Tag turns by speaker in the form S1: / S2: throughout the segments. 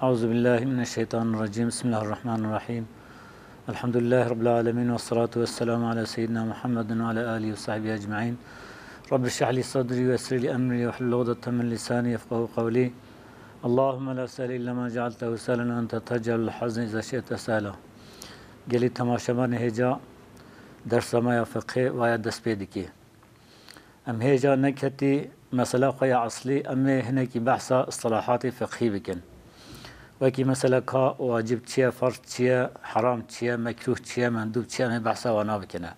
S1: أعوذ بالله من الشيطان الرجيم. بسم الله الرحمن الرحيم. الحمد لله رب العالمين، والصلاة والسلام على سيدنا محمد وعلى آله وصحبه أجمعين. رب اشرح لي صدري ويسر لي أمري واحلل عقدة من لساني يفقهوا قولي. اللهم لا سهل إلا ما جعلته سهلا وأنت تجعل الحزن إذا شئت سهلا. گلی تماشامان هجا درس ما یا فقه و یا دست پیدکی. ام هجا نکتی مسئله قوی اصلی اما هنکی بحثا اصطلاحات فقهی بکن. وکی مسئله کا واجب چیه، فرض چیه، حرام چیه، مکروه چیه، مندوب چیه، همه بحثا وانا بکنه.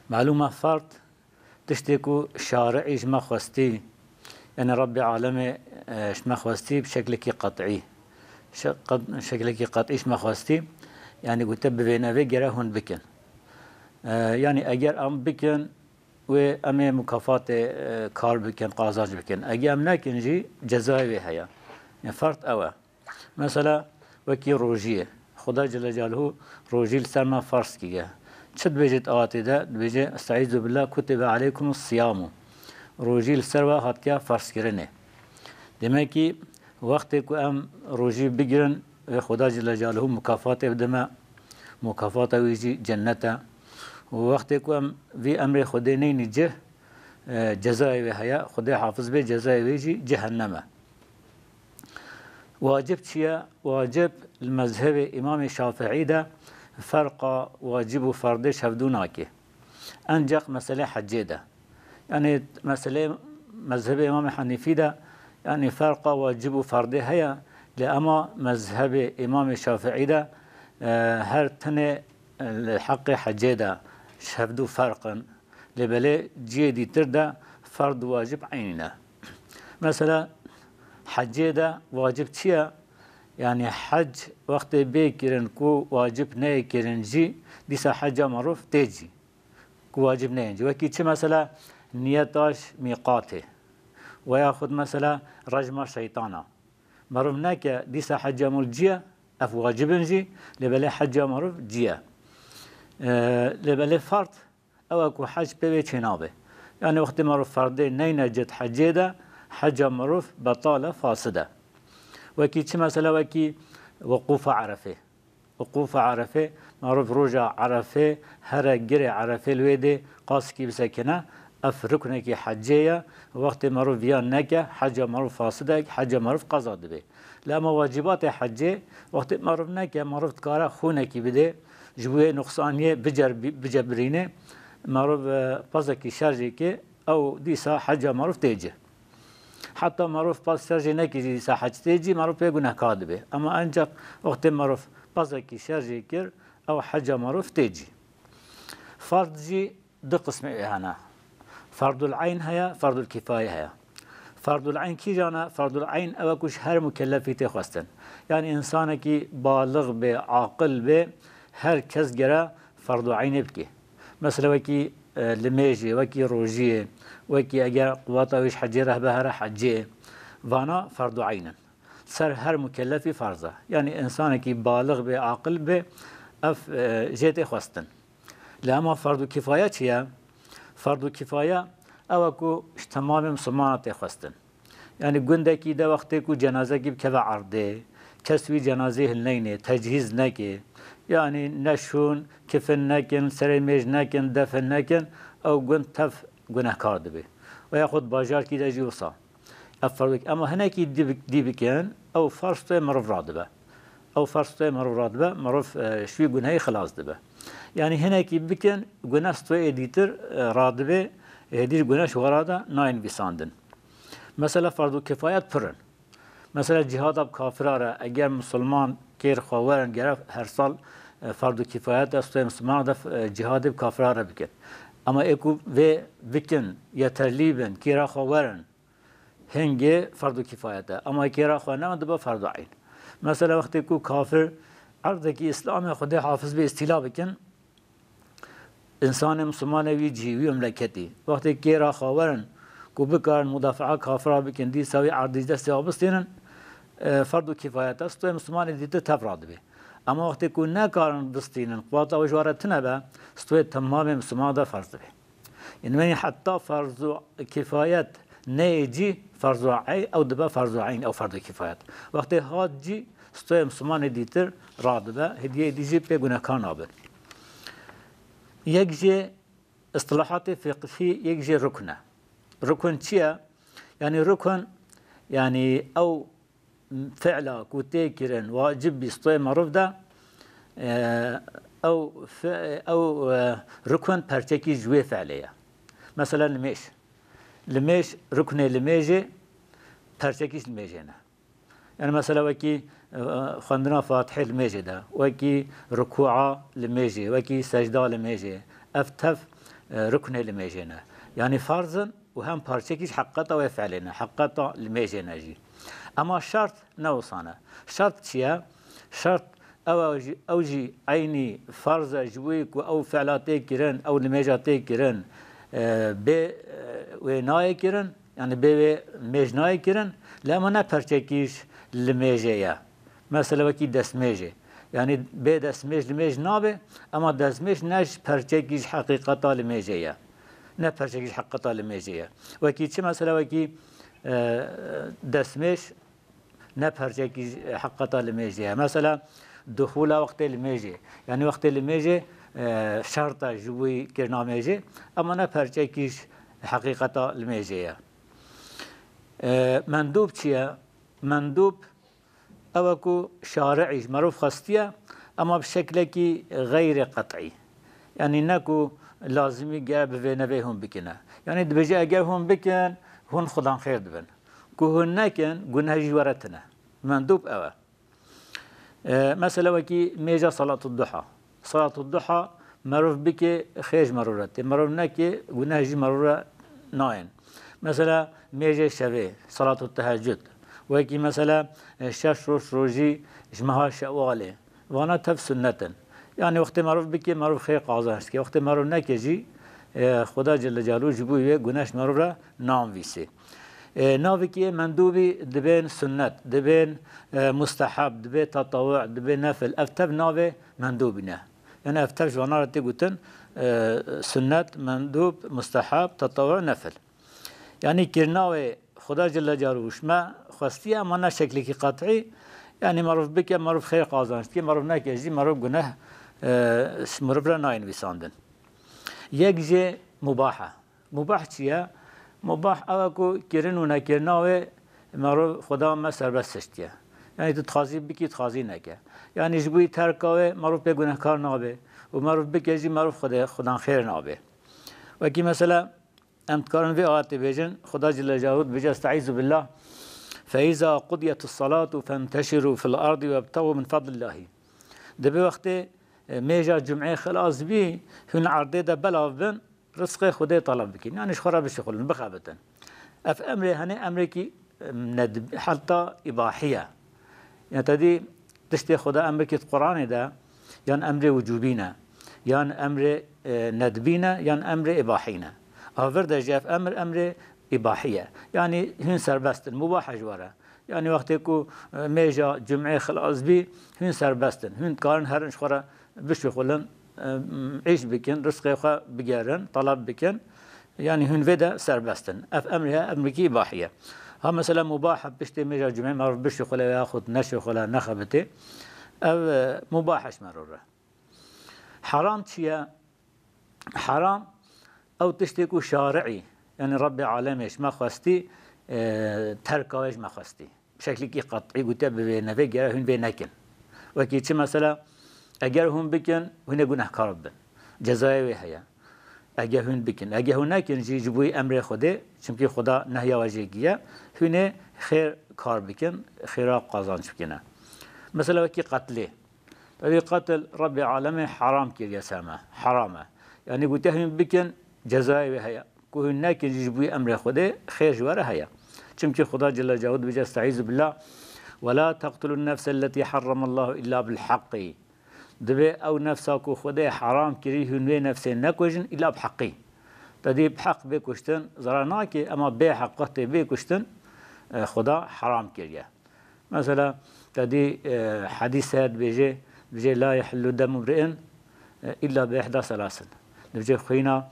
S1: معلومه فرض تشتكو شارعيش مخوستي، يعني رب عالم مخوستي بشكلك قطعي، شكلك قطعيش مخوستي، يعني قلت بفينافي جراهن بكن، يعني اگر ام بكن و امي مكافات كار بكن قازاج بكن، اگر ام نكن جي جزائي هيا، يعني فرض اوه مثلا وكي روجيه خدا جل جلاله روجي لسما فرض كيه شد بيجت آتي ده بيجي استعيذ بالله كتب عليكم الصيام روجي لسروا هات كيا فرض كرنه دمكي وقت كو ام روجي بگرن خدا جل جلاله مكافات بدما مكافات ويجي جنته ووقت كو ام في امر خدي نيجه جزاء وهيا خدي حافظ به جزاء ويجي جهنم. واجب چیه؟ واجب المذهب امام الشافعي ده فرق واجب و فرضش هفدونا که انجق مسئله حجه ده يعني مسئله مذهب امام حنیفی ده يعني فرق واجب و فرضه هيا لأما مذهب امام الشافعي ده هر تنه الحق حجه ده هفدو فرقا لبله جي دي تر ده فرض واجب عيننا. مثلا حجه ده واجب چیه؟ يعني حج وقت بيكرن كو واجب نيكرن جي ديسا حجة معروف تيجي كو واجب نيجي وكي چه مثلا نيتاش ميقاته وياخد مثلا رجم شيطانا معروف ناكا ديسا حجة ملجية اف واجب جي لبالي حجة معروف جيه لبالي فرض او اكو حج بيبي چنابه يعني وقت معروف فرده نينا جد حجه ده حجة معروف بطالة فاسدة وكي چه مثلا وكي وقوف عرفه وقوف عرفه معروف رجع عرفه هر جري عرفه الويدي قاسكي بسكنه اف ركنك حجيه وقت معروف يا نكه حجه معروف فاسده حجه معروف قضاء به لما واجبات حجه وقت معروف نكه معروف كاره خونك بده جوه نقصانيه بجبرينه معروف بازكي شرجك او ديسا حجه معروف تيجي حتى معروف باز شرجي نكي ساحة تيجي معروف بيقولنا كاذبه اما انجق وقت معروف بازكي شرجي كر او حاجه معروف تيجي. فرض جي دو قسم هنا فرض العين هيا فرض الكفايه هيا. فرض العين كي جانا فرض العين او كش هر مكلفي تخواستن يعني انسانك بالغ به عاقل به هر كس جرا فرض عين بكي مثلا وكي لميجي وكي روجيه وكي اگر قواتا ويش حجيره بهره حجيه وانا فرض عينا سر هر مكلفي فرضه يعني انسانك بالغ به عاقل به اف جيت خواستن. لما فرض كفايه هي فرض كفايه او اكو تمام مسلمانات خواستن يعني گندکی ده وقتی کو جنازه کی که عرضه کسوی جنازه هلنینه تجهیز نکه يعني نشون كفن نكن سرميج نكن دفن نكن او گند تف گناهکار دبه و یاخد باجار کی دجی وصا افرض اما هناكي دي بكان او فرض مرف رادبه او فرض مرف رادبه مرف شوي گناهي خلاص دبه يعني هناكي بكان گناه تو اديتر رادبه هدير گناه شورادا ناين بيساندن مثلا فرض كفايات فرن مثلا جهاد اب كافراره اگر مسلمان كير خوارن گرف هر سال فرض كفايات است مسلمان ده جهاد اب كافراره بكن اما اكو و بكن يترليبن كيرا خوارن هنگه فرض كفايته اما كيرا خوانه ده فرض عين مثلا وقت کو کافر عرض کی اسلام خود حافظ به استیلا بکن انسان مسلمان وی جیوی مملکتی وقت كيرا خوارن کو بکار مدافعه کافر بکن دی سوی عرض دست وابستینن فرض كفايته است مسلمان دیت تفراد به اما وقتی که نکارن دستینن قوات و جوارت نبه استوی تمام مسلمان ده فرض به یعنی حتی فرض کفایت نيجي فرض عين أو دبا فرض عين أو فرض كفاية وقت هاد جي ستوي مسلمان ديتر رادبا هديه ديجي بيقونا كان أبن يجي اصطلاحات فقهية يجي ركنة ركن شيء يعني ركن يعني أو فعلا كوتيكرن واجب بيستوي معروف ده أو ركن برشكي جوي فعلية مثلا لميش ركن لميجي برشكيش لميجينا يعني مثلا وكي خندنا فاتحة لميجي ده وكي ركوعة لميجي وكي سجدة لميجي أفتف ركن لميجينا يعني فرضا وهم برشكيش حقته وفعلنا حقته لميجينا جي أما الشرط نوصانا شرط شيا شرط أوجي عيني فرض جويك أو فعلاتي كرن أو لميجاتي كرن ب وناي كرن يعني ب ميجناي كرن لما نبرشكيش لميجيا مثلا وكي دسميجي يعني ب دسميج لميج نابه أما دسميج نش برشكيش حقيقة لميجيا نبرشكيش حقيقة لميجيا وكي تش مثلا وكي دسميج نبرشكيش حقيقة لميجيا مثلا دخول وقت الميجي يعني وقت الميجي شرطة جوي كرنا ميجي أما نبرشكيش حقيقة الميجيا مندوب چيا مندوب أوكو شارعي معروف خاصية أما بشكل كي غير قطعي يعني نكو لازمي جاب في نبيهم بكنا يعني دبجا جابهم بكن هون خدان خير دبن كو هناكن قلنا جورتنا مندوب أوا مثلا وكي ميجا صلاة الضحى معروف بك خيج مرورتي معروف نكي قلنا جي مرورة ناين مثلا ميجا شبه صلاة التهجد وكي مثلا شش روجي اسمها شوالي وانا تف سنة يعني وقت معروف بك معروف خير قازنشتكي وقت معروف نكجي خدا جل جلاله جبوي گناش معروف نام ويسي نافكي مندوبي دبين سنة دبين مستحب دبين تطوع دبين نفل افتف نافي مندوبنا يعني افتف جوانا رتي قلتن سنة مندوب مستحب تطوع نفل يعني كرناوي خدا جل جلاله ما خاصية ما شكلي قطعي يعني معروف بك معروف خير قازنشتكي معروف نكجي معروف گناه معروف ناين ويساندن يكجي مباح چيا مباح اوكو كرن و نكرناوي معروف خدا ما سربست سشتيا يعني تتخازي بكي تخازي نكه يعني جبوي تركاوي معروف به گناهكار نابه ومعروف بكجي معروف خدا خير نابه وكي مثلا امتكارن في آيات بيجن خدا جل جلاله بيجي استعيذ بالله فإذا قضيت الصلاة فانتشروا في الأرض وابتغوا من فضل الله دبي وقت ميجا جمعة خلاص بي هن عرضي ده بلاف بن رزق خدي طلب بكين يعني شخرا بشغل بخابة اف امري هني امريكي حتى اباحيه يعني تدي تشتي خدا امريكي القران ده يعني امر وجوبينا يعني امر ندبينا يعني امر اباحينا افرد جاف امر اباحيه يعني هن سربست مباح جواره يعني وقتكو ميجا جمعه خلاص بي هن سربستن هن كارن هرن شخرا بشغلن عيش بكن رزق خو بجارن طلب بكن يعني هن فدا سربستن اف امرها امريكي اباحيه ها مثلا مباح بشتي ميجا جمعه ما بشغل ياخذ نشغل نخبته او مباحش مرره حرام شيا حرام او تشتكو شارعي يعني رب عالمش ما خواستي تركاوش ما خواستي بشكل كي قطعي قلت بنفي هن بينكن وكي مثلا اگر هم بکن هنه گناه کار بن جزای هیا اگر هن بکن اگر هن نکن جبوی امر خوده چونکه خدا نهی و جگیه هنه خیر کار بکن خیرا قازانش بکنه مثلا وکی قتله ولی قتل رب العالمین حرام کرد سامه حرامه يعني قلت هم بكن جزای هیا که هن نکن جبوی امر خوده خیر جواره هیا چونکه خدا جل جلاله بجا استعيذ بالله ولا تقتلوا النفس التي حرم الله الا بالحق دبي او نفسك خدای حرام كري هنوي نفسي نكوجن الا بحقي تدي بحق بكشتن زراناكي اما بحق بكشتن خدا حرام كريا مثلا تدي حديث هاد بيجي لا يحل دم امرئ الا باحدى ثلاث بيجي خينا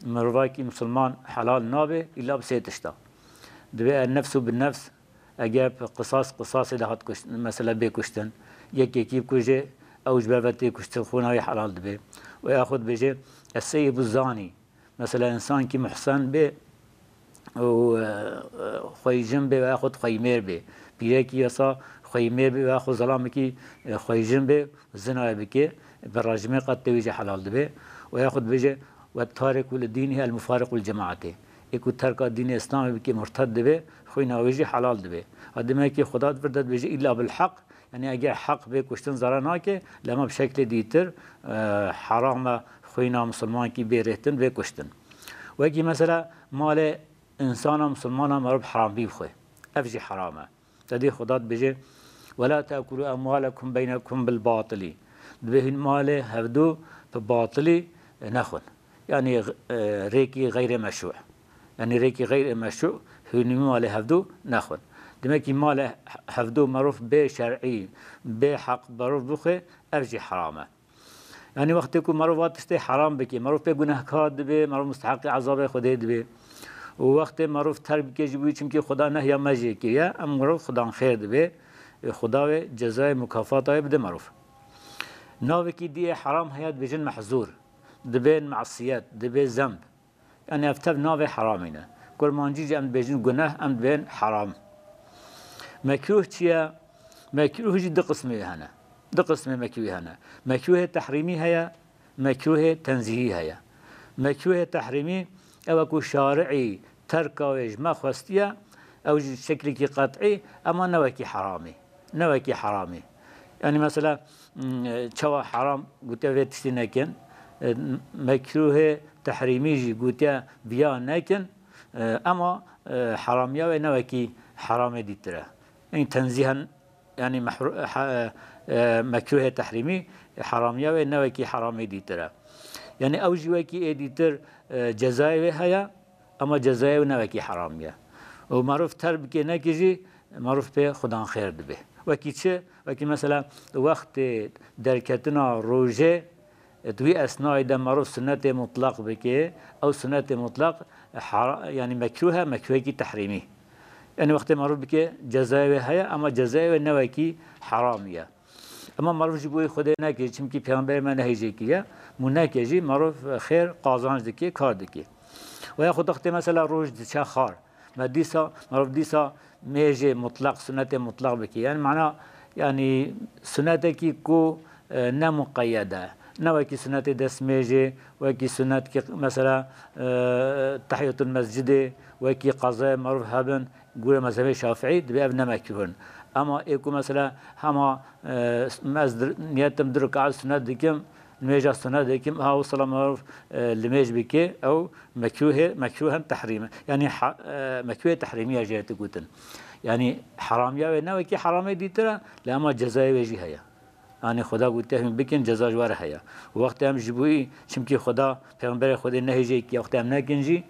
S1: مرواكي مسلمان حلال نابه الا بسيتشتا دبي النفس بالنفس اجاب قصاص اذا هات مثلا بكشتن يكي بكوجي او جبابتي كشتن خونا حلال دبي وياخذ بيجي السيب الزاني مثلا انسان كي محسن به وخوي جنبه وياخذ خيمير به بيركي يسا خيمير به وياخذ ظلامكي خوي جنبه زنا بكي بالرجمه قد تويجي حلال دبي وياخذ بيجي والتارك للدين هي المفارق للجماعه يكو ترك الدين الاسلامي بكي مرتد به خوينا ويجي حلال دبي هذا ما كي خدا فردت بيجي الا بالحق يعني اجي حق بك وشتن زرناك لما بشكل ديتر حرام خوينا مسلمان كي بيرهتن بك وشتن وكي مثلا مال انسان مسلمان مرب حرام بيخوي افجي حرامه تدي خدا بيجي ولا تاكلوا اموالكم بينكم بالباطل به المال هبدو بباطل نخن يعني ريكي غير مشروع يعني ريكي غير مشروع هو مال هبدو نخن دمكي مال هفدو معروف بشرعي بحق معروف بخي ارجي حرامه يعني وقت يكون معروف تشتي حرام بكي معروف بگناه کار دبي معروف مستحق عذاب خدا دبي ووقت معروف ترب كي جبوي چمكي خدا نهي ماجي كي ام معروف خدا خير دبي خدا جزاء مكافات بده معروف ناوكي دي حرام هيات بجن محظور دبين معصيات دبي ذنب يعني افتب ناوي حرامينه كل ما نجي ام بجن گناه ام بين حرام مكروه چيا مكروه جي دو قسمي هنا دو قسم مكروه هنا مكروه تحريمي هيا مكروه تنزيهي هيا مكروه تحريمي او اكو شارعي تركه ما خواستيا او شكل كي قطعي اما نوكي حرامي نوكي حرامي يعني مثلا چوا حرام قلت ويتشتي نكن مكروه تحريمي جي قلت بيا نكن اما حراميا ونوكي حرام ديتره يعني تنزيها يعني مكروه تحريمي حراميا ونوكي حرام ديتره يعني او جوكي ديتر جزاء هيا اما جزاء ونوكي حراميا ومعروف ترب كي نكجي معروف به خدا خير دبه وكي چه وكي مثلا وقت دركتنا روجه دوي اثناء ده معروف سنه مطلق بكي او سنه مطلق يعني مكروه كي تحريمي يعني وقت معروف بك جزاء هيا اما جزاء نوكي حراميه اما معروف جبوي خدا نكي چمكي پیغمبر من هيجي كيا منكجي معروف خير قازانج دكي كار دكي وياخذ وقت مثلا روج دشا خار ما ديسا معروف ديسا ميجي مطلق سنه مطلق بكي يعني معناه يعني سنتك كو نا مقيده نوكي سنه دس ميجي وكي سنه مثلا تحيه المسجد وكي قضاء معروف هبن قول مذهب الشافعي دبي ابن مكروهن اما ايكو مثلا هما نيتم درك على السنه ديكم الميجا السنه ديكم ها وصل معروف الميج بكي او مكروها تحريما يعني مكروه تحريميه جهه قوتن يعني حراميه نوكي حرامي دي ترى لما جزاء وجه هيا يعني خدا قلتهم بكن جزاء جوار هيا وقت هم جبوي شمكي خدا پیغمبر خدا نهيجي كي وقت هم نكنجي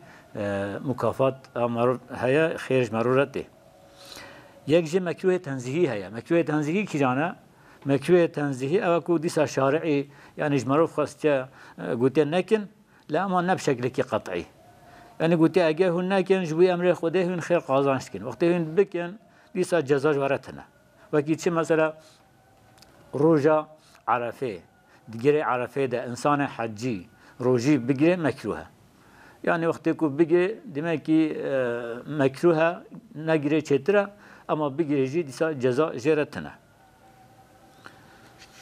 S1: مكافات امر هيا خيرج مرورته يكجي مكروه تنزيهي هيا مكروه تنزيهي كي جانا مكروه تنزيهي او كو ديسا شارعي يعني جمرو خاصه قلت نكن لا ما بشكل كي قطعي يعني قلت اجاه نكن جوي امر خدا هن خير قازانشكن وقت هن بكن ديسا جزاء ورتنا وكي مثلا روجا عرفه دغري عرفه ده انسان حجي روجي بغري مكروه يعني وقت يكون بيجي دماغي مكروه نجري چترا اما بيجي جي ديسا جزاء جرتنا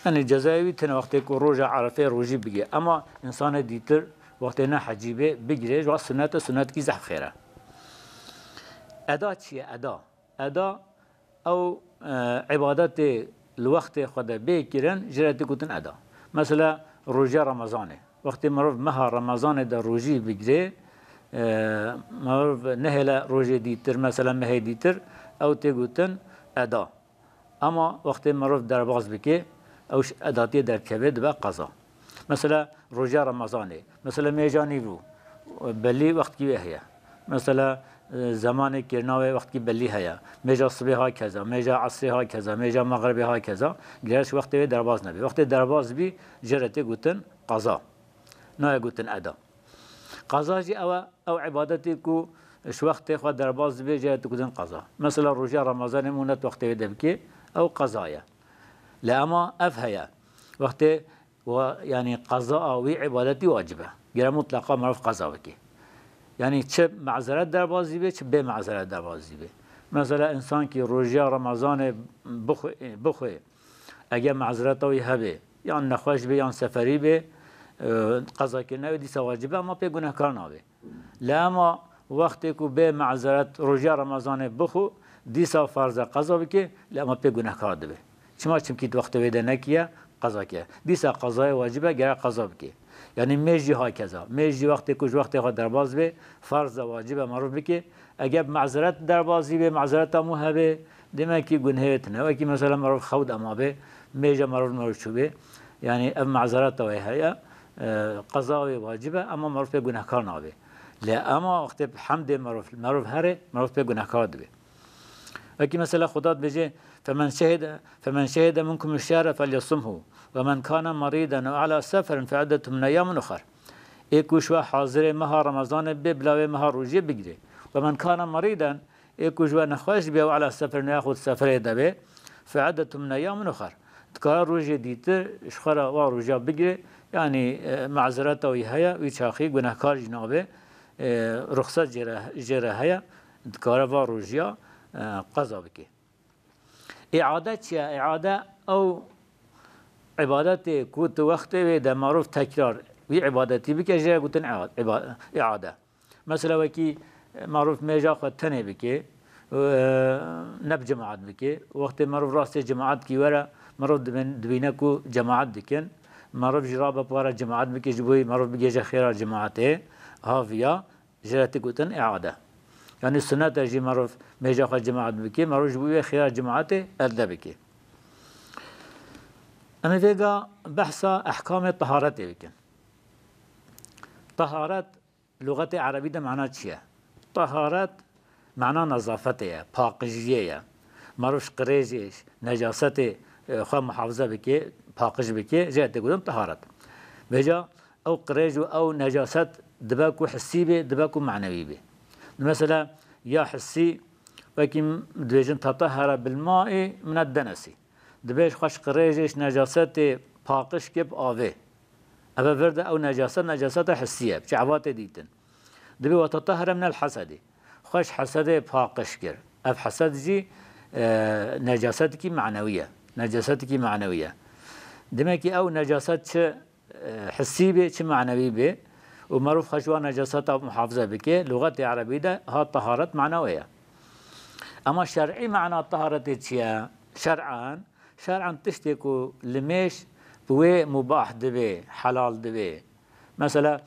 S1: يعني جزاوي تنا وقت يكون روجا عرفه روجي بيجي اما انسان ديتر وقتنا حجيبه بيجي جو سنه كي زح خيره ادا شيء ادا او عبادات الوقت خدا بكرن جرت كنتن ادا مثلا روجا رمضان وقت معروف مها رمضان ده روجي بيجري معروف نهلا روجي ديتر مثلا مهي ديتر او تيغوتن ادا اما وقت معروف درباز بكي اوش اداتي در كبد با قضا مثلا روجا رمضان مثلا ميجاني بو بلي وقت كي هي مثلا زمان كرناوي وقت كي بلي هيا ميجا صبح كذا ميجا عصر كذا ميجا مغرب كذا جلس وقت درباز نبي وقت درباز بي جرتي غوتن قضا نا يقولن أدا قضاء او عبادتي كو اش وقت خود در باز به جهت کدن قضا مثلا روزه رمضان مونت وقت بده بکی او قضايا لا اما افهيا وقت و يعني قضاء و عبادتي واجبه غير مطلقه معروف قضا بکی يعني چه معذرت در بازی به چه به معذرت در بازی به مثلا انسان کی روزه رمضان بخو اگر معذرت وی هبه یا نخوش به یا سفری به قضا کنه دی واجبه اما په گناهکار نه به لا اما وقتی کو به معذرت روزه رمضان بخو دیسا فرض قضا بکی لما په گناهکار ده چما چم کی وقت ویده نکیه قضا کیه دیسا قضای واجبه گر قضا بکی یعنی میجی ها کذا میجی وقتی کوج وقتی خود در باز به فرض واجبه معروف بکی اگر معذرت در بازی به معذرت مو هبه دمه کی گناهت نه و کی مثلا معروف خود اما به میجا معروف شوبه یعنی اب معذرت و هيا قضا واجبه اما معروف به گناهکار نه به لا اما وقت حمد معروف هره معروف به گناهکار ده اکی مثلا خدا بجه فمن شهد منكم الشهر فليصمه ومن كان مريضا او على سفر فعدة من ايام اخر اكوشوا حاضر ماه رمضان ببلاوي ماه روزه بگیره ومن كان مريضا اكوشوا نخواش بيو على سفر ناخذ سفر ده فعدة من ايام اخر کار روزه دیت اشخرا و روزه بگیره یعنی معذرت وی هيا وی چاخی گناهکار جنابه رخصت جره هيا کار و روزه قضا بکی اعاده چیه؟ اعاده او عبادت کوت وقت و ده معروف تکرار وی عبادتی بکی جه گوتن اعاده مثلا وکی معروف میجا خود تنه بکی نب جماعت بکی وقت معروف راست جماعت کی وره معروف دبینه کو جماعت دکن معروف جرابه پاره جماعت بکی جبوی معروف بکی جه خیره جماعته هاویا جرات گوتن اعاده يعني السنة تجي معروف ميجا خا جماعة بكي معروف جبوية خيار جماعته أردا بكي أنا فيجا بحث أحكام الطهارة بكي طهارة لغة عربية معناها شيء طهارة معناها نظافته باقجية معروف قريجيش نجاسته خا محافظة بكي باقج بكي جاء تقولون طهارة بيجا أو قريج أو نجاسات دباكو حسي به دباكو معنوي به مثلا يا حسي ولكن دبيجن تطهر بالماء من الدنس دبيج خوش قريجش نجاسات باقش كب آوه أبا ورد أو نجاسات حسية بشعبات ديتن دبي وتطهر من الحسد خوش حسد باقش كر أب حسد جي نجاساتك معنوية دمكي أو نجاسات حسي به معنوي به ومعروف خشوان نجاسات محافظة بكي لغة عربية ده ها طهارة معنوية أما شرعي معنى الطهارة تشيا شرعا تشتكو لميش بوي مباح دبي حلال دبي مثلا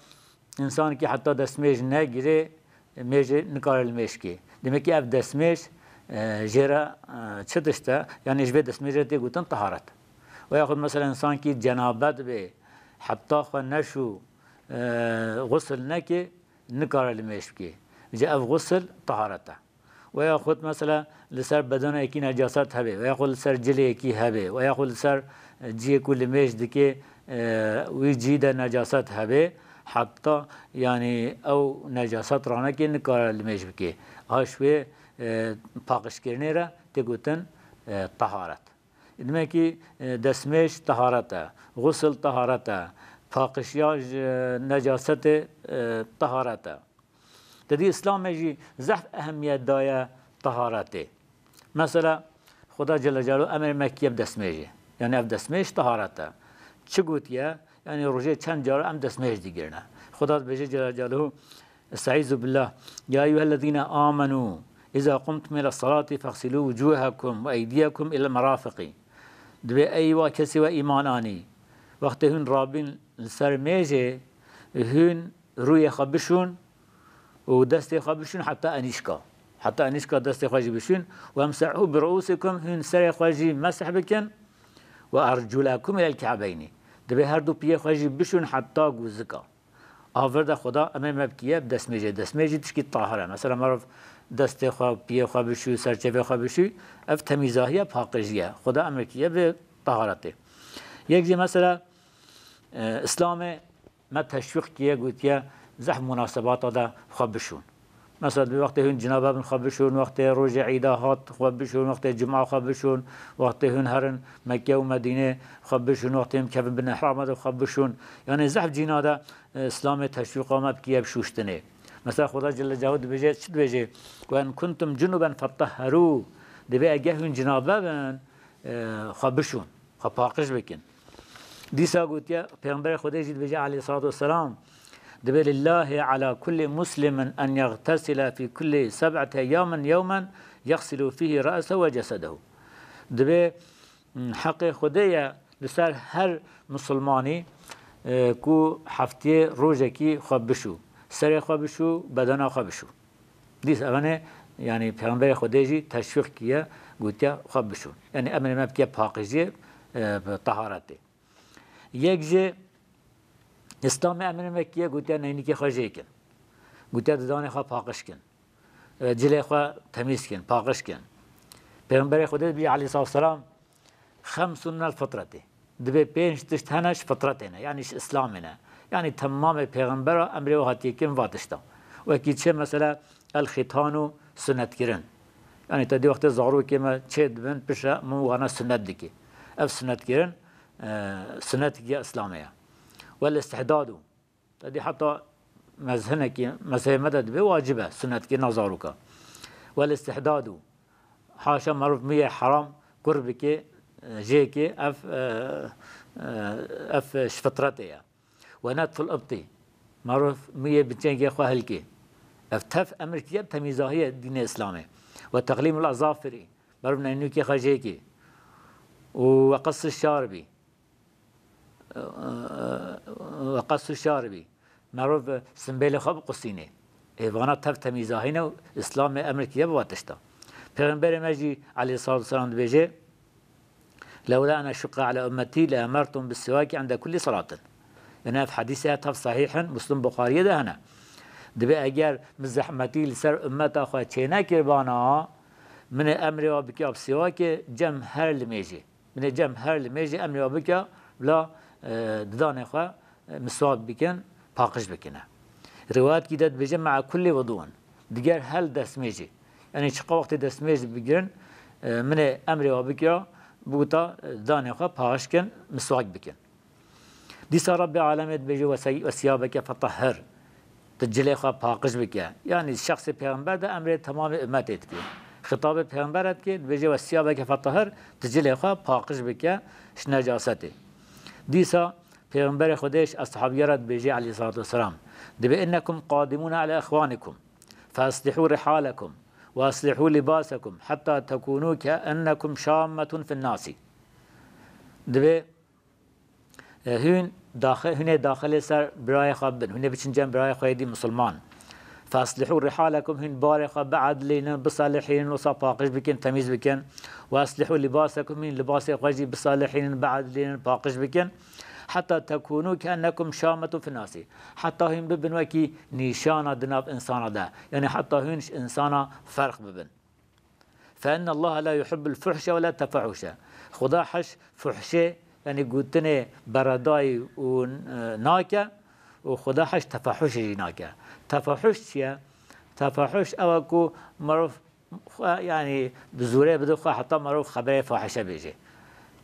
S1: إنسان كي حتى دسميش ناجري ميج نكار الميش كي دمكي أف دسميش جرا تشتشتا يعني جبه دسميش تي قوتن طهارة ويأخذ مثلا إنسان كي جنابت بي حتى خو نشو غسل نكي نكار الميش كي جاء غسل طهارته ويأخذ مثلا لسر بدنه اكي نجاسات هبه ويأخذ لسر جلي اكي هبه ويأخذ لسر جي كل ميش دكي ويجيد نجاسات هبه حتى يعني او نجاسات رانا كي نكار الميش بكي هاشوي باقش كرني را تقوتن طهارت إنما كي دسميش طهارته غسل طهارته فاقشياج نجاسة طهارته تدي إسلام يجي زحف أهمية داية طهارته مثلا خدا جل جلاله أمر مكية بدسميجي يعني بدسميج طهارته چقوت يعني رجع چند جارة أم دسميج ديگرنا خدا بيجي جل جلاله استعيذ بالله يا أيها الذين آمنوا إذا قمتم إلى الصلاة فاغسلوا وجوهكم وأيديكم إلى المرافق دبي أيوا كسي وإيماناني وقت هن رابين السر ميجي هن روي خبشون ودست خبشون حتى أنيشكا دست خواجي بشون وامسحوا برؤوسكم هن سر خواجي مسح بكن وأرجلكم إلى الكعبين دبي هردو بيه خواجي بشون حتى جوزكا آورد خدا أمام مبكية بدست ميجي تشكي طاهرة مثلا معروف دست خوا بيه خوا بشو سرچه خوا بشو اف تميزاهية باقجية خدا أمريكية بطهارته يكجي مثلا اسلام ما تشويق كيه قلت يا زح مناسبات هذا خبشون مثلا بوقت هون جنابه بن خبشون وقت روز عيدا هات خبشون وقت جمعة خبشون وقت هون هرن مكة ومدينة خبشون وقت هم كيف بن حرام خبشون يعني زحف جينا ده إسلام تشويق ما بكيه بشوشتنه مثلا خدا جل جلاله بيجي شد بيجي وإن كنتم جنبا فطهروا دبي أجهون جنابه بن خبشون خباقش بكن دي ساقوت يا پیغمبر خدا جد بيجي عليه الصلاة والسلام دبي لله على كل مسلم أن يغتسل في كل 7 أيام يوما يغسل فيه رأسه وجسده دبي حق خدايا لسر هر مسلماني كو حفتي روجكي خبشو سر خبشو بدن خبشو ديس أغنى يعني پیغمبر خدا جي تشويق كيا قوتيا خبشو يعني أمن ما بكيا باقجي بطهارته يكجي اسلام امر مکیه گوته نینی که خواجه کن گوته ددان خواه پاکش کن جله خواه تمیز کن پاکش کن پیغمبر خدا بی علیه السلام 5 من الفطرته دبی 5 تشت هنش فطرتنا يعني اسلامنا يعني تمام پیغمبر امر و هاتی کن واتشتا و کی چه مثلا الختان سنت کرن يعني تا دی وقت زارو که ما چه دبن پشه مو وانا سنت دکی اف سنت کرن سنت کی اسلاميه والاستحداد تدي حتى مذهنك مذهب مدد بواجبه سنة كي نظارك والاستحداد حاشا معروف مية حرام قربك جيك اف شفطرتها ونتف الابطي معروف مية بتشنك خواهلك افتف امرك يب تميزاهية دين الاسلامي وتقليم الاظافر معروف نينوكي خاجيكي وقص الشاربي وقص الشاربي معروف سنبيل خب قصينه ايوانا تف تميزاهينه اسلام امريكيه بواتشتا پیغمبر مجي عليه الصلاه والسلام بيجي لولا انا اشق على امتي لامرتم بالسواك عند كل صلاه يعني في حديثه تف صحيحا مسلم بخاري ده هنا دبي اگر مزحمتي لسر امته اخو چينا كربانا من امر وبك بسواك جمهر الميجي من جمهر الميجي امر وبك بلا ددان خواه مسواک بکن پاکش بکنه روایت کی داد بجه مع كل وضوء دیگر هل دستمیجی یعنی چقدر وقت دستمیج بگیرن من امر و بکر بوتا ددان خواه پاکش کن مسواک بکن دیسا رب العالمین بجه وثيابك فطهر تجلی خواه پاکش بکن یعنی شخص پیغمبر ده امر تمام امتت که خطاب پیغمبرت که بجه وثيابك فطهر تجلی خواه پاکش بکن نجاسته ديسا پیغمبر خودش اصحابیارت بيجي عليه الصلاة والسلام دبي انكم قادمون على اخوانكم فاصلحوا رحالكم واصلحوا لباسكم حتى تكونوا كأنكم شامة في الناس دبي هن داخل سر براي خابن هن بچنجن براي خيدي مسلمان فاصلحوا رحالكم هن بارخ بعد لين بصالحين وصفاقش بكن تمييز بكن واصلحوا لباسكم هن لباس قجي بصالحين بعد لين باقش بكن حتى تكونوا كأنكم شامة في الناس حتى هم ببن وكي نيشانا دناب إنسانا ده يعني حتى هنش إنسانا فرق ببن فإن الله لا يحب الفحش ولا التفحش خدا حش فحشه يعني قلتني برداي وناكا وخدا حش تفحش ناكا تفحش يا تفحش أوكو معروف يعني بزوره بدو حتى معروف خبره فاحشه بيجي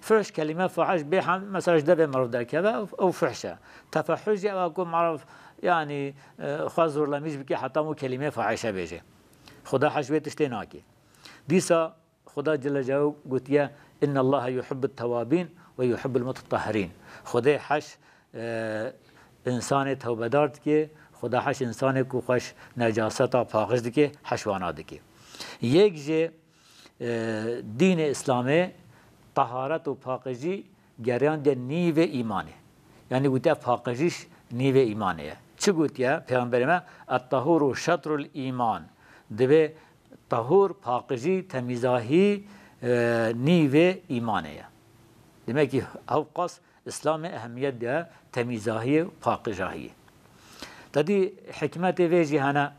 S1: فحش كلمه فاحش بيحم مثلا ده معروف ده كذا او فحشه تفحش أوكو معروف يعني خازور لميش بكي حتى مو كلمه فاحشه بيجي خدا حش بيتشتيناكي ديسا خدا جل جلاله قلت يا إن الله يحب التوابين ويحب المتطهرين خدا حش انسان توبه دارد که خدا حش انسان کو خوش نجاستا پاکش دکه حشوانا دکه یک جه دین اسلامه طهارت و پاکشی گریان ده نیو ایمانه یعنی گوته پاکشیش نیو ایمانه چه گوتیه پیغمبر ما الطهور شطر الایمان دبه طهور پاکشی تمیزاهی نیو ایمانه demek ki havqas İslam'e ehemmiyet de temizahiye, pakıcahiye. Dedi hikmet-i ve cihana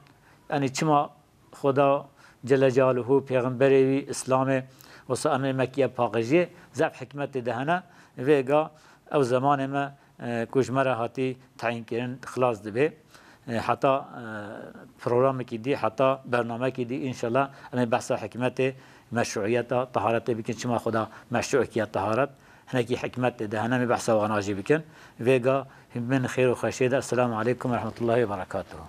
S1: yani çima Xuda Celle Celaluhu Peygamberi İslam'e ve sa'amı Mekke'ye pakıcı zaf hikmet-i dehana ve ga ev zamanıma kujmara hati tayin kirin xlas dibe حتى برنامج كدي حتى برنامج كدي إن شاء الله أنا بحث حكمته مشروعية طهارة بكن شما خدا مشروع كيا طهارة هناكي حكمة ده أنا بحث وغناجي بكن فيجا من خير وخشيدة. السلام عليكم ورحمة الله وبركاته.